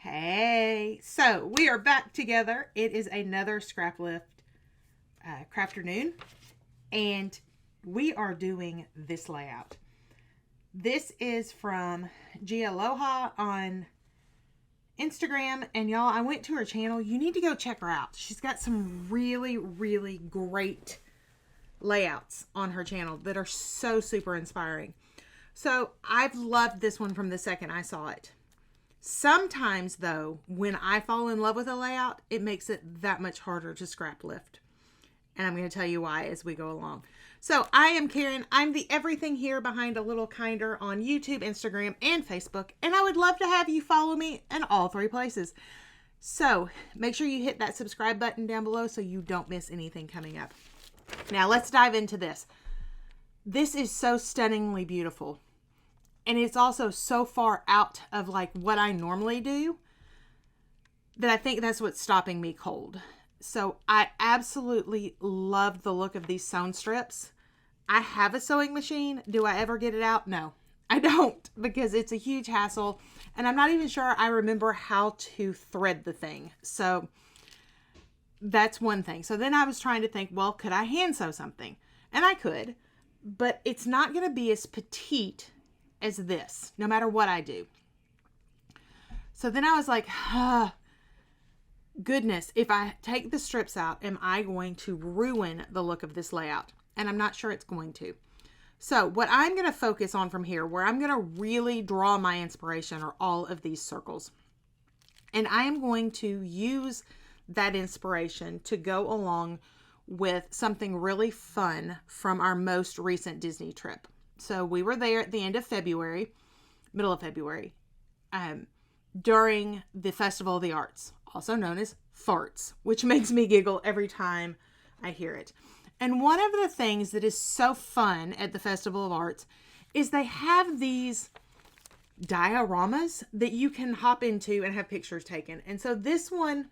Hey, so we are back together. It is another Scraplift Crafternoon, and we are doing this layout. This is from Gia Aloha on Instagram, and y'all, I went to her channel. You need to go check her out. She's got some really, really great layouts on her channel that are so super inspiring. So I've loved this one from the second I saw it. Sometimes, though, when I fall in love with a layout, it makes it that much harder to scrap lift. And I'm going to tell you why as we go along. So, I am Karen. I'm the everything here behind A Little Kinder on YouTube, Instagram, and Facebook. And I would love to have you follow me in all three places. So, make sure you hit that subscribe button down below so you don't miss anything coming up. Now, let's dive into this. This is so stunningly beautiful. And it's also so far out of like what I normally do that I think that's what's stopping me cold. So I absolutely love the look of these sewn strips. I have a sewing machine. Do I ever get it out? No, I don't, because it's a huge hassle. And I'm not even sure I remember how to thread the thing. So that's one thing. So then I was trying to think, well, could I hand sew something? And I could, but it's not going to be as petite as this, no matter what I do. So then I was like, goodness, if I take the strips out, am I going to ruin the look of this layout? And I'm not sure it's going to. So what I'm going to focus on from here, where I'm going to really draw my inspiration, are all of these circles. And I am going to use that inspiration to go along with something really fun from our most recent Disney trip. So we were there at the end of February, middle of February, during the Festival of the Arts, also known as farts, which makes me giggle every time I hear it. And one of the things that is so fun at the Festival of Arts is they have these dioramas that you can hop into and have pictures taken. And so this one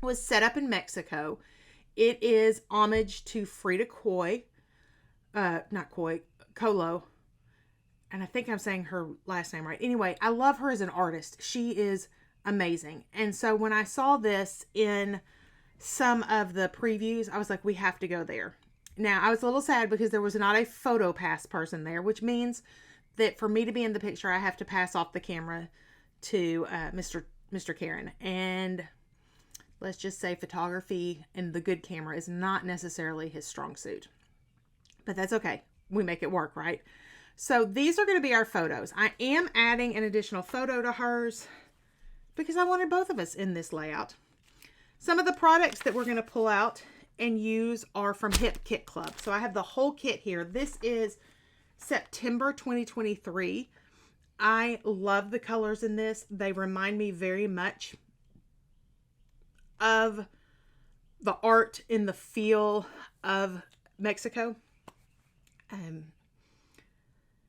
was set up in Mexico. It is homage to Frida Kahlo, and I think I'm saying her last name right. Anyway, I love her as an artist. She is amazing. And so when I saw this in some of the previews, I was like, we have to go there. Now, I was a little sad because there was not a photo pass person there, which means that for me to be in the picture, I have to pass off the camera to Mr. Karen. And let's just say photography and the good camera is not necessarily his strong suit. But that's okay. We make it work, right? So these are going to be our photos. I am adding an additional photo to hers because I wanted both of us in this layout. Some of the products that we're going to pull out and use are from Hip Kit Club. So I have the whole kit here. This is September 2023. I love the colors in this. They remind me very much of the art in the feel of Mexico.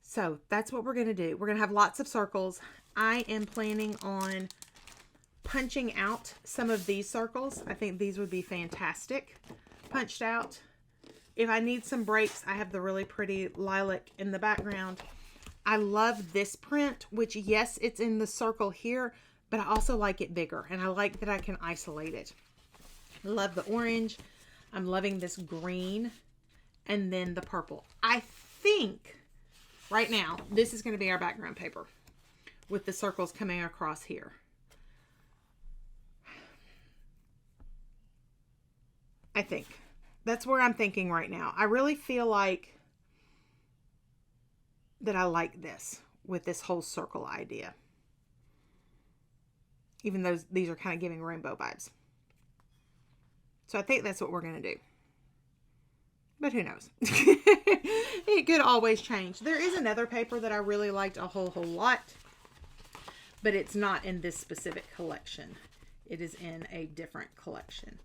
So that's what we're going to do. We're going to have lots of circles. I am planning on punching out some of these circles. I think these would be fantastic punched out. If I need some breaks, I have the really pretty lilac in the background. I love this print, which yes, it's in the circle here, but I also like it bigger, and I like that I can isolate it. I love the orange. I'm loving this green. And then the purple. I think right now, this is going to be our background paper with the circles coming across here. I think that's where I'm thinking right now. I really feel like that I like this with this whole circle idea. Even though these are kind of giving rainbow vibes. So I think that's what we're going to do. But who knows? It could always change. There is another paper that I really liked a whole lot. But it's not in this specific collection. It is in a different collection.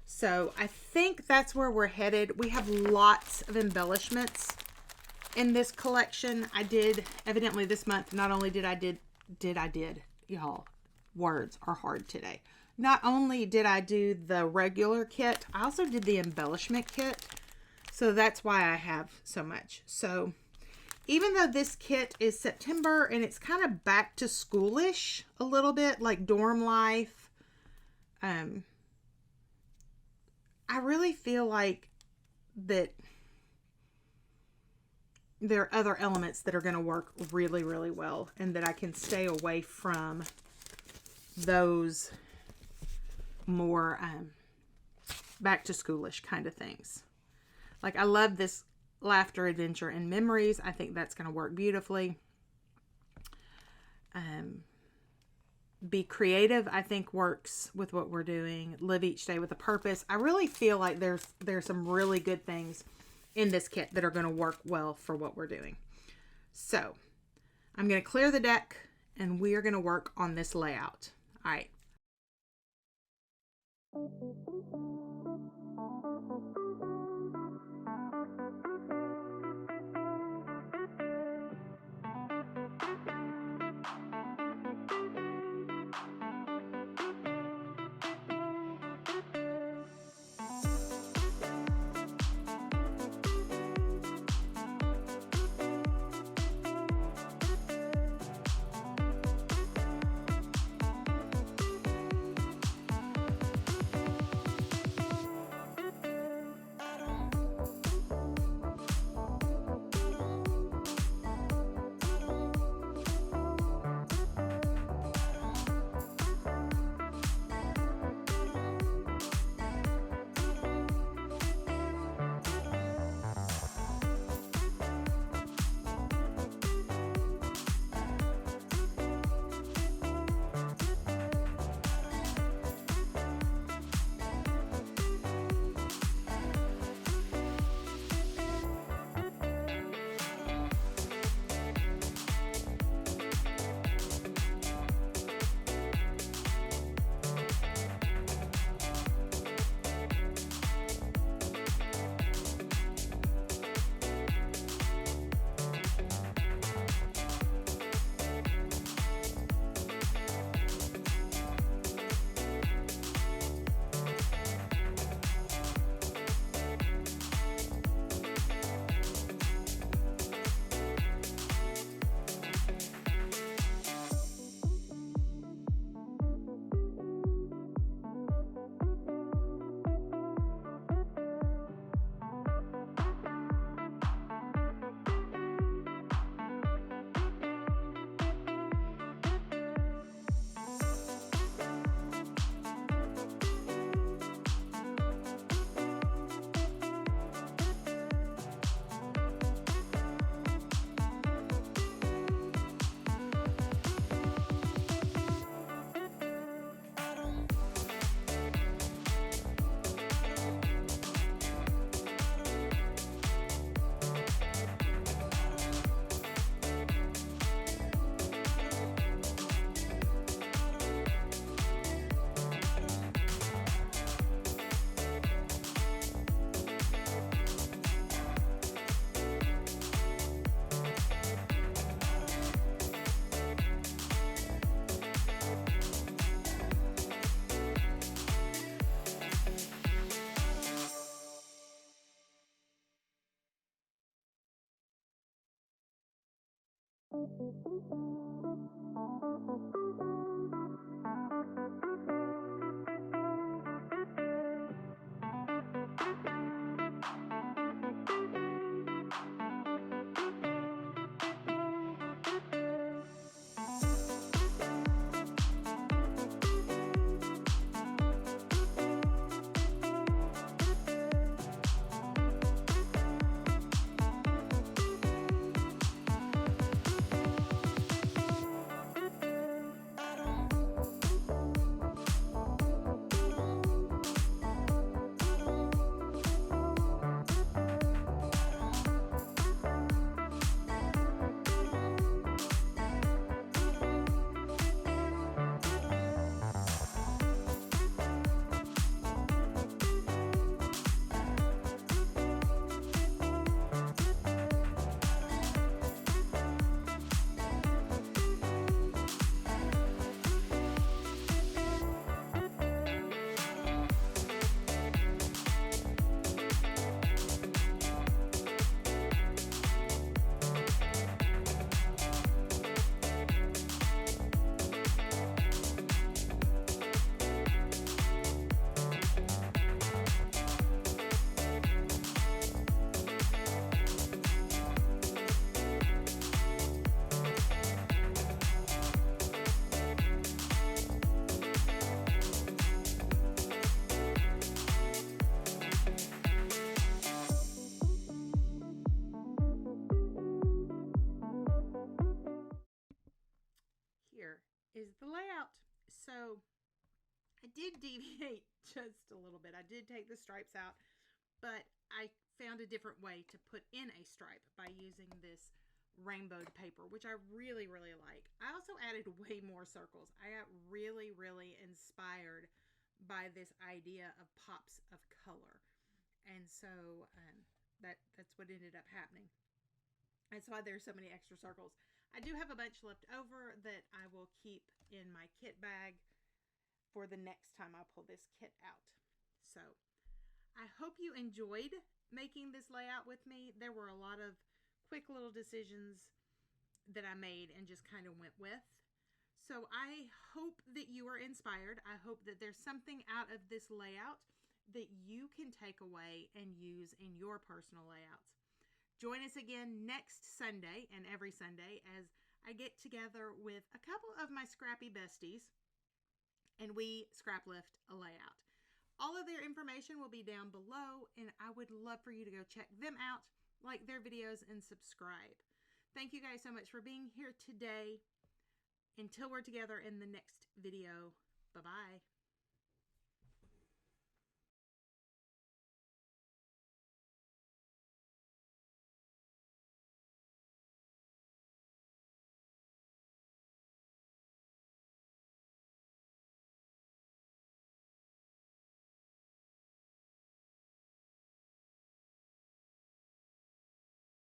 So I think that's where we're headed. We have lots of embellishments in this collection. I did, evidently this month, not only did I y'all, words are hard today. Not only did I do the regular kit, I also did the embellishment kit. So that's why I have so much. So even though this kit is September and it's kind of back to schoolish a little bit, like dorm life, I really feel like that there are other elements that are going to work really, really well, and that I can stay away from those more back to schoolish kind of things. Like, I love this laughter, adventure, and memories. I think that's going to work beautifully. Be creative, I think, works with what we're doing. Live each day with a purpose. I really feel like there's some really good things in this kit that are going to work well for what we're doing. So I'm going to clear the deck and we are going to work on this layout. All right. with the layout. So I did deviate just a little bit. I did take the stripes out, but I found a different way to put in a stripe by using this rainbowed paper, which I really, really like. I also added way more circles. I got really, really inspired by this idea of pops of color. And so that's what ended up happening. That's why there's so many extra circles. I do have a bunch left over that I will keep in my kit bag for the next time I pull this kit out. So I hope you enjoyed making this layout with me. There were a lot of quick little decisions that I made and just kind of went with. So I hope that you are inspired. I hope that there's something out of this layout that you can take away and use in your personal layouts. Join us again next Sunday and every Sunday as I get together with a couple of my scrappy besties and we scrap lift a layout. All of their information will be down below, and I would love for you to go check them out, like their videos, and subscribe. Thank you guys so much for being here today. Until we're together in the next video, bye-bye.